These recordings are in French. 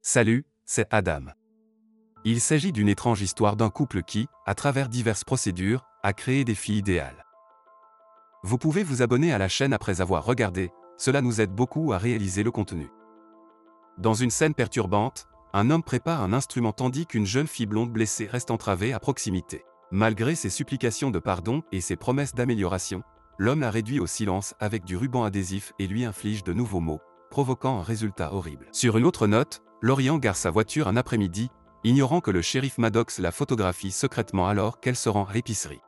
Salut, c'est Adam. Il s'agit d'une étrange histoire d'un couple qui, à travers diverses procédures, a créé des filles idéales. Vous pouvez vous abonner à la chaîne après avoir regardé, cela nous aide beaucoup à réaliser le contenu. Dans une scène perturbante, un homme prépare un instrument tandis qu'une jeune fille blonde blessée reste entravée à proximité. Malgré ses supplications de pardon et ses promesses d'amélioration, l'homme la réduit au silence avec du ruban adhésif et lui inflige de nouveaux maux, provoquant un résultat horrible. Sur une autre note, Lorient gare sa voiture un après-midi, ignorant que le shérif Maddox la photographie secrètement alors qu'elle se rend à l'épicerie.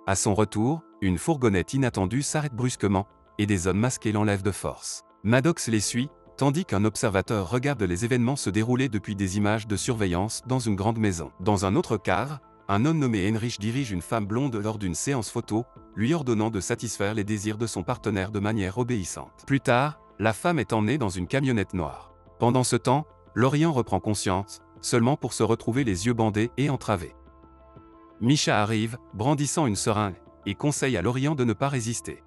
À son retour, une fourgonnette inattendue s'arrête brusquement, et des hommes masqués l'enlèvent de force. Maddox les suit, tandis qu'un observateur regarde les événements se dérouler depuis des images de surveillance dans une grande maison. Dans un autre cadre, un homme nommé Heinrich dirige une femme blonde lors d'une séance photo, lui ordonnant de satisfaire les désirs de son partenaire de manière obéissante. Plus tard, la femme est emmenée dans une camionnette noire. Pendant ce temps, Lorient reprend conscience, seulement pour se retrouver les yeux bandés et entravés. Misha arrive, brandissant une seringue, et conseille à Lorient de ne pas résister.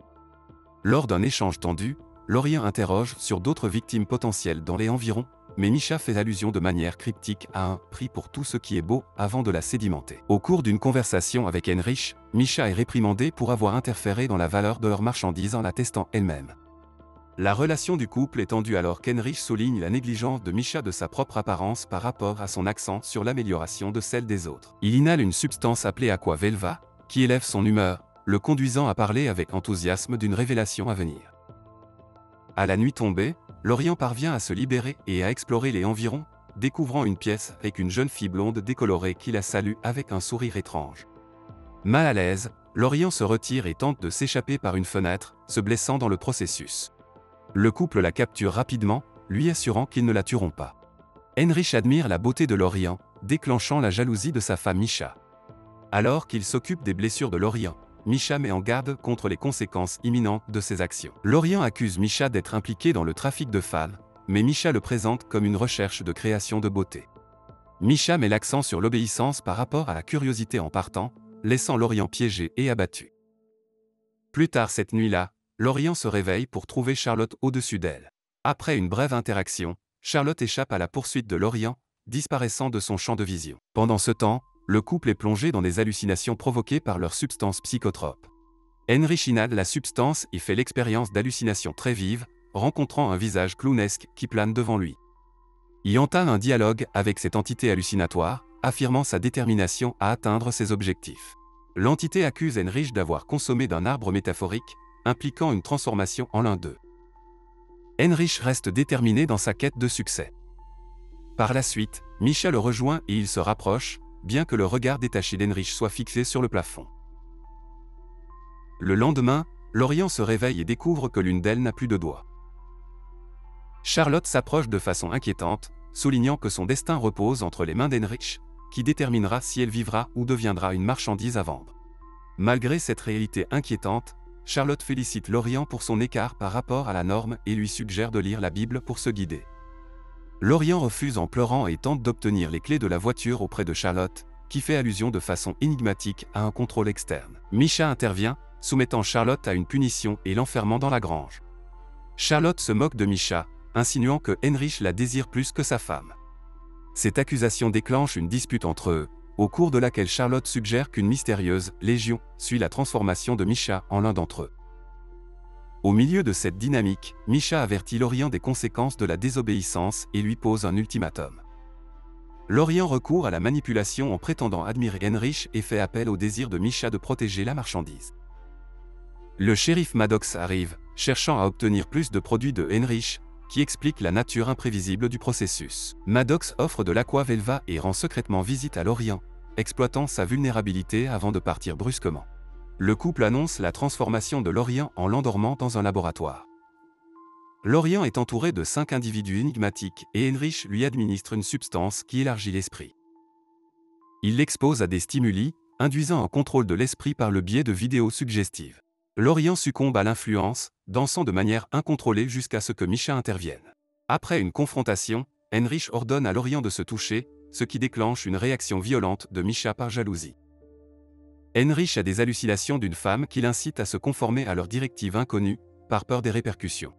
Lors d'un échange tendu, Lorient interroge sur d'autres victimes potentielles dans les environs, mais Misha fait allusion de manière cryptique à un « prix pour tout ce qui est beau » avant de la sédimenter. Au cours d'une conversation avec Heinrich, Misha est réprimandée pour avoir interféré dans la valeur de leur marchandise en la testant elle-même. La relation du couple est tendue alors qu'Heinrich souligne la négligence de Misha de sa propre apparence par rapport à son accent sur l'amélioration de celle des autres. Il inhale une substance appelée Aqua Velva, qui élève son humeur, le conduisant à parler avec enthousiasme d'une révélation à venir. À la nuit tombée, Lorient parvient à se libérer et à explorer les environs, découvrant une pièce avec une jeune fille blonde décolorée qui la salue avec un sourire étrange. Mal à l'aise, Lorient se retire et tente de s'échapper par une fenêtre, se blessant dans le processus. Le couple la capture rapidement, lui assurant qu'ils ne la tueront pas. Heinrich admire la beauté de Lorient, déclenchant la jalousie de sa femme Misha. Alors qu'il s'occupe des blessures de Lorient, Misha met en garde contre les conséquences imminentes de ses actions. Lorient accuse Misha d'être impliqué dans le trafic de femmes, mais Misha le présente comme une recherche de création de beauté. Misha met l'accent sur l'obéissance par rapport à la curiosité en partant, laissant Lorient piégé et abattu. Plus tard cette nuit-là, Lorient se réveille pour trouver Charlotte au-dessus d'elle. Après une brève interaction, Charlotte échappe à la poursuite de Lorient, disparaissant de son champ de vision. Pendant ce temps, le couple est plongé dans des hallucinations provoquées par leur substance psychotrope. Heinrich inhale la substance et fait l'expérience d'hallucinations très vives, rencontrant un visage clownesque qui plane devant lui. Il entame un dialogue avec cette entité hallucinatoire, affirmant sa détermination à atteindre ses objectifs. L'entité accuse Heinrich d'avoir consommé d'un arbre métaphorique, impliquant une transformation en l'un d'eux. Heinrich reste déterminé dans sa quête de succès. Par la suite, Misha le rejoint et ils se rapprochent, bien que le regard détaché d'Heinrich soit fixé sur le plafond. Le lendemain, Lorient se réveille et découvre que l'une d'elles n'a plus de doigts. Charlotte s'approche de façon inquiétante, soulignant que son destin repose entre les mains d'Heinrich, qui déterminera si elle vivra ou deviendra une marchandise à vendre. Malgré cette réalité inquiétante, Charlotte félicite Lorient pour son écart par rapport à la norme et lui suggère de lire la Bible pour se guider. Lorient refuse en pleurant et tente d'obtenir les clés de la voiture auprès de Charlotte, qui fait allusion de façon énigmatique à un contrôle externe. Misha intervient, soumettant Charlotte à une punition et l'enfermant dans la grange. Charlotte se moque de Misha, insinuant que Heinrich la désire plus que sa femme. Cette accusation déclenche une dispute entre eux, au cours de laquelle Charlotte suggère qu'une mystérieuse « légion » suit la transformation de Misha en l'un d'entre eux. Au milieu de cette dynamique, Misha avertit Lorient des conséquences de la désobéissance et lui pose un ultimatum. Lorient recourt à la manipulation en prétendant admirer Heinrich et fait appel au désir de Misha de protéger la marchandise. Le shérif Maddox arrive, cherchant à obtenir plus de produits de Heinrich, qui explique la nature imprévisible du processus. Maddox offre de l'Aqua Velva et rend secrètement visite à Lorient, exploitant sa vulnérabilité avant de partir brusquement. Le couple annonce la transformation de Lorient en l'endormant dans un laboratoire. Lorient est entouré de 5 individus énigmatiques et Heinrich lui administre une substance qui élargit l'esprit. Il l'expose à des stimuli, induisant un contrôle de l'esprit par le biais de vidéos suggestives. Lorient succombe à l'influence, dansant de manière incontrôlée jusqu'à ce que Misha intervienne. Après une confrontation, Heinrich ordonne à Lorient de se toucher, ce qui déclenche une réaction violente de Misha par jalousie. Heinrich a des hallucinations d'une femme qui l'incite à se conformer à leurs directives inconnues, par peur des répercussions.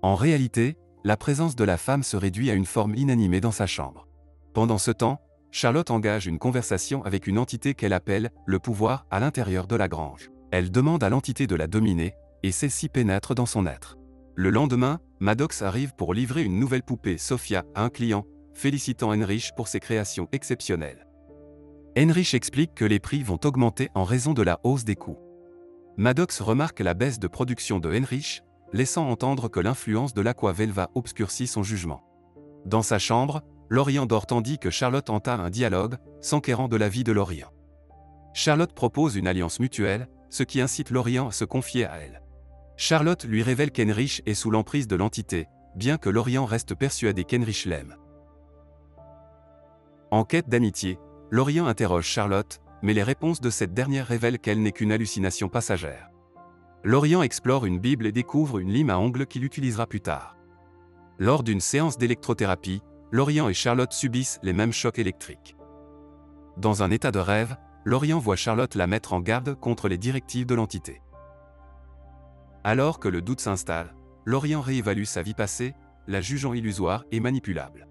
En réalité, la présence de la femme se réduit à une forme inanimée dans sa chambre. Pendant ce temps, Charlotte engage une conversation avec une entité qu'elle appelle « le pouvoir » à l'intérieur de la grange. Elle demande à l'entité de la dominer, et celle-ci pénètre dans son être. Le lendemain, Maddox arrive pour livrer une nouvelle poupée Sophia à un client, félicitant Heinrich pour ses créations exceptionnelles. Heinrich explique que les prix vont augmenter en raison de la hausse des coûts. Maddox remarque la baisse de production de Heinrich, laissant entendre que l'influence de l'Aqua-Velva obscurcit son jugement. Dans sa chambre, Lorient dort tandis que Charlotte entame un dialogue, s'enquérant de la vie de Lorient. Charlotte propose une alliance mutuelle, ce qui incite Lorient à se confier à elle. Charlotte lui révèle qu'Heinrich est sous l'emprise de l'entité, bien que Lorient reste persuadé qu'Heinrich l'aime. En quête d'amitié, Lorient interroge Charlotte, mais les réponses de cette dernière révèlent qu'elle n'est qu'une hallucination passagère. Lorient explore une Bible et découvre une lime à ongles qu'il utilisera plus tard. Lors d'une séance d'électrothérapie, Lorient et Charlotte subissent les mêmes chocs électriques. Dans un état de rêve, Lorient voit Charlotte la mettre en garde contre les directives de l'entité. Alors que le doute s'installe, Lorient réévalue sa vie passée, la jugeant illusoire et manipulable.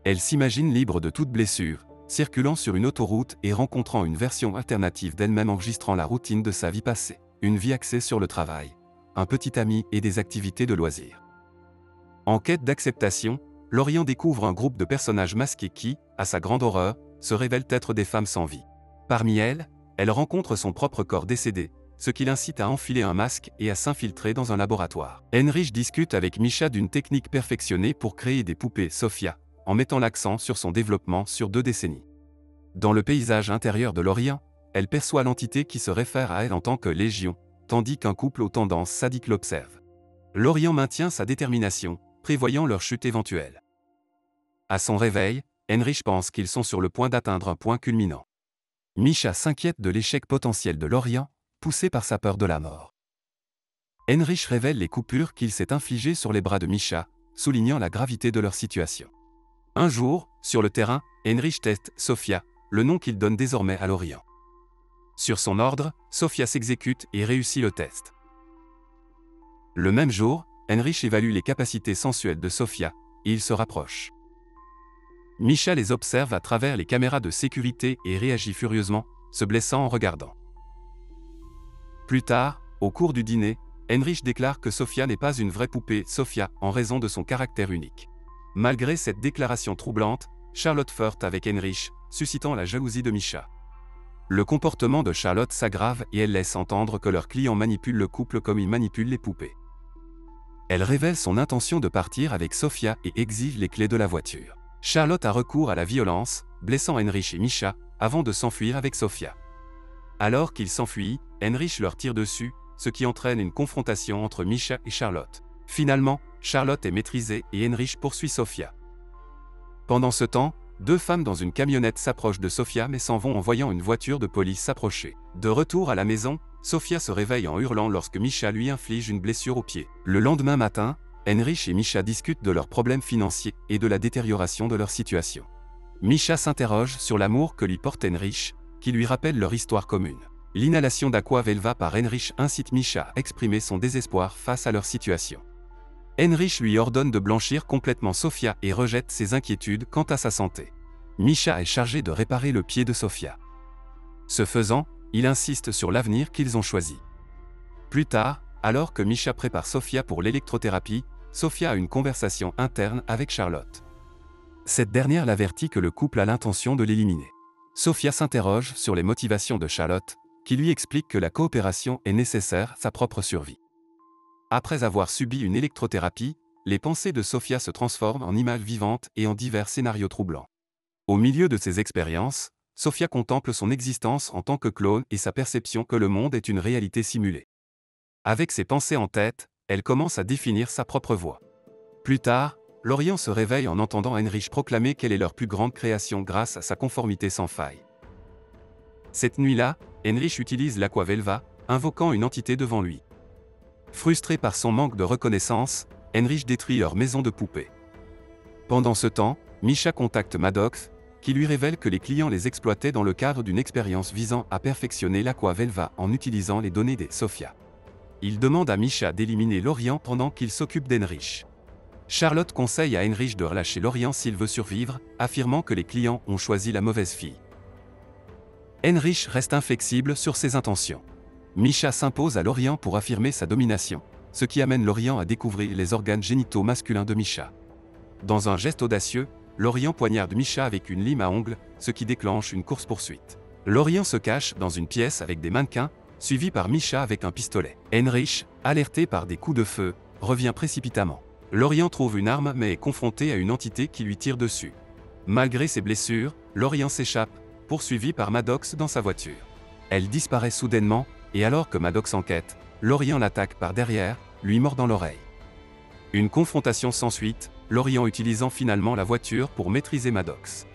Elle s'imagine libre de toute blessure, circulant sur une autoroute et rencontrant une version alternative d'elle-même enregistrant la routine de sa vie passée, une vie axée sur le travail, un petit ami et des activités de loisirs. En quête d'acceptation, Lorient découvre un groupe de personnages masqués qui, à sa grande horreur, se révèlent être des femmes sans vie. Parmi elles, elle rencontre son propre corps décédé, ce qui l'incite à enfiler un masque et à s'infiltrer dans un laboratoire. Heinrich discute avec Misha d'une technique perfectionnée pour créer des poupées Sophia, en mettant l'accent sur son développement sur 2 décennies. Dans le paysage intérieur de Lorient, elle perçoit l'entité qui se réfère à elle en tant que Légion, tandis qu'un couple aux tendances sadiques l'observe. Lorient maintient sa détermination, prévoyant leur chute éventuelle. À son réveil, Heinrich pense qu'ils sont sur le point d'atteindre un point culminant. Misha s'inquiète de l'échec potentiel de Lorient, poussé par sa peur de la mort. Heinrich révèle les coupures qu'il s'est infligées sur les bras de Misha, soulignant la gravité de leur situation. Un jour, sur le terrain, Heinrich teste Sophia, le nom qu'il donne désormais à Lorient. Sur son ordre, Sophia s'exécute et réussit le test. Le même jour, Heinrich évalue les capacités sensuelles de Sophia, et il se rapproche. Misha les observe à travers les caméras de sécurité et réagit furieusement, se blessant en regardant. Plus tard, au cours du dîner, Heinrich déclare que Sophia n'est pas une vraie poupée Sophia en raison de son caractère unique. Malgré cette déclaration troublante, Charlotte flirte avec Heinrich, suscitant la jalousie de Misha. Le comportement de Charlotte s'aggrave et elle laisse entendre que leur client manipule le couple comme il manipule les poupées. Elle révèle son intention de partir avec Sophia et exige les clés de la voiture. Charlotte a recours à la violence, blessant Heinrich et Misha, avant de s'enfuir avec Sophia. Alors qu'ils s'enfuient, Heinrich leur tire dessus, ce qui entraîne une confrontation entre Misha et Charlotte. Finalement, Charlotte est maîtrisée et Heinrich poursuit Sophia. Pendant ce temps, 2 femmes dans une camionnette s'approchent de Sophia mais s'en vont en voyant une voiture de police s'approcher. De retour à la maison, Sophia se réveille en hurlant lorsque Misha lui inflige une blessure au pied. Le lendemain matin, Heinrich et Misha discutent de leurs problèmes financiers et de la détérioration de leur situation. Misha s'interroge sur l'amour que lui porte Heinrich, qui lui rappelle leur histoire commune. L'inhalation d'Aqua-Velva par Heinrich incite Misha à exprimer son désespoir face à leur situation. Heinrich lui ordonne de blanchir complètement Sophia et rejette ses inquiétudes quant à sa santé. Misha est chargé de réparer le pied de Sophia. Ce faisant, il insiste sur l'avenir qu'ils ont choisi. Plus tard, alors que Misha prépare Sophia pour l'électrothérapie, Sophia a une conversation interne avec Charlotte. Cette dernière l'avertit que le couple a l'intention de l'éliminer. Sophia s'interroge sur les motivations de Charlotte, qui lui explique que la coopération est nécessaire à sa propre survie. Après avoir subi une électrothérapie, les pensées de Sophia se transforment en images vivantes et en divers scénarios troublants. Au milieu de ces expériences, Sophia contemple son existence en tant que clone et sa perception que le monde est une réalité simulée. Avec ses pensées en tête, elle commence à définir sa propre voie. Plus tard, Lorient se réveille en entendant Heinrich proclamer qu'elle est leur plus grande création grâce à sa conformité sans faille. Cette nuit-là, Heinrich utilise l'Aqua-Velva, invoquant une entité devant lui. Frustré par son manque de reconnaissance, Heinrich détruit leur maison de poupées. Pendant ce temps, Misha contacte Maddox, qui lui révèle que les clients les exploitaient dans le cadre d'une expérience visant à perfectionner l'Aqua-Velva en utilisant les données des Sophia. Il demande à Misha d'éliminer Lorient pendant qu'il s'occupe d'Heinrich. Charlotte conseille à Heinrich de relâcher Lorient s'il veut survivre, affirmant que les clients ont choisi la mauvaise fille. Heinrich reste inflexible sur ses intentions. Misha s'impose à Lorient pour affirmer sa domination, ce qui amène Lorient à découvrir les organes génitaux masculins de Misha. Dans un geste audacieux, Lorient poignarde Misha avec une lime à ongles, ce qui déclenche une course-poursuite. Lorient se cache dans une pièce avec des mannequins, suivi par Misha avec un pistolet. Heinrich, alerté par des coups de feu, revient précipitamment. Lorient trouve une arme mais est confronté à une entité qui lui tire dessus. Malgré ses blessures, Lorient s'échappe, poursuivi par Maddox dans sa voiture. Elle disparaît soudainement, et alors que Maddox enquête, Lorient l'attaque par derrière, lui mordant l'oreille. Une confrontation sans suite, Lorient utilisant finalement la voiture pour maîtriser Maddox.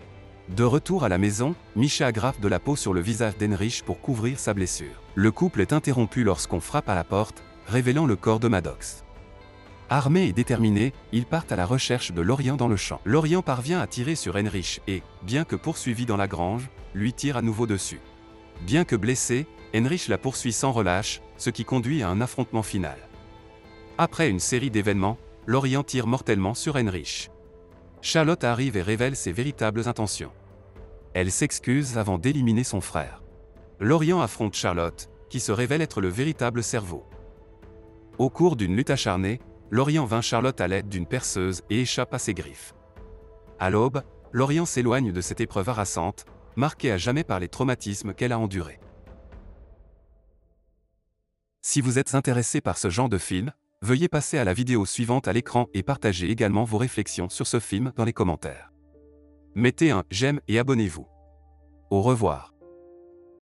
De retour à la maison, Misha aggrafe de la peau sur le visage d'Heinrich pour couvrir sa blessure. Le couple est interrompu lorsqu'on frappe à la porte, révélant le corps de Maddox. Armés et déterminés, ils partent à la recherche de Lorient dans le champ. Lorient parvient à tirer sur Heinrich et, bien que poursuivi dans la grange, lui tire à nouveau dessus. Bien que blessé, Heinrich la poursuit sans relâche, ce qui conduit à un affrontement final. Après une série d'événements, Lorient tire mortellement sur Heinrich. Charlotte arrive et révèle ses véritables intentions. Elle s'excuse avant d'éliminer son frère. Lorient affronte Charlotte, qui se révèle être le véritable cerveau. Au cours d'une lutte acharnée, Lorient vainc Charlotte à l'aide d'une perceuse et échappe à ses griffes. À l'aube, Lorient s'éloigne de cette épreuve harassante, marquée à jamais par les traumatismes qu'elle a endurés. Si vous êtes intéressé par ce genre de film, veuillez passer à la vidéo suivante à l'écran et partagez également vos réflexions sur ce film dans les commentaires. Mettez un j'aime et abonnez-vous. Au revoir.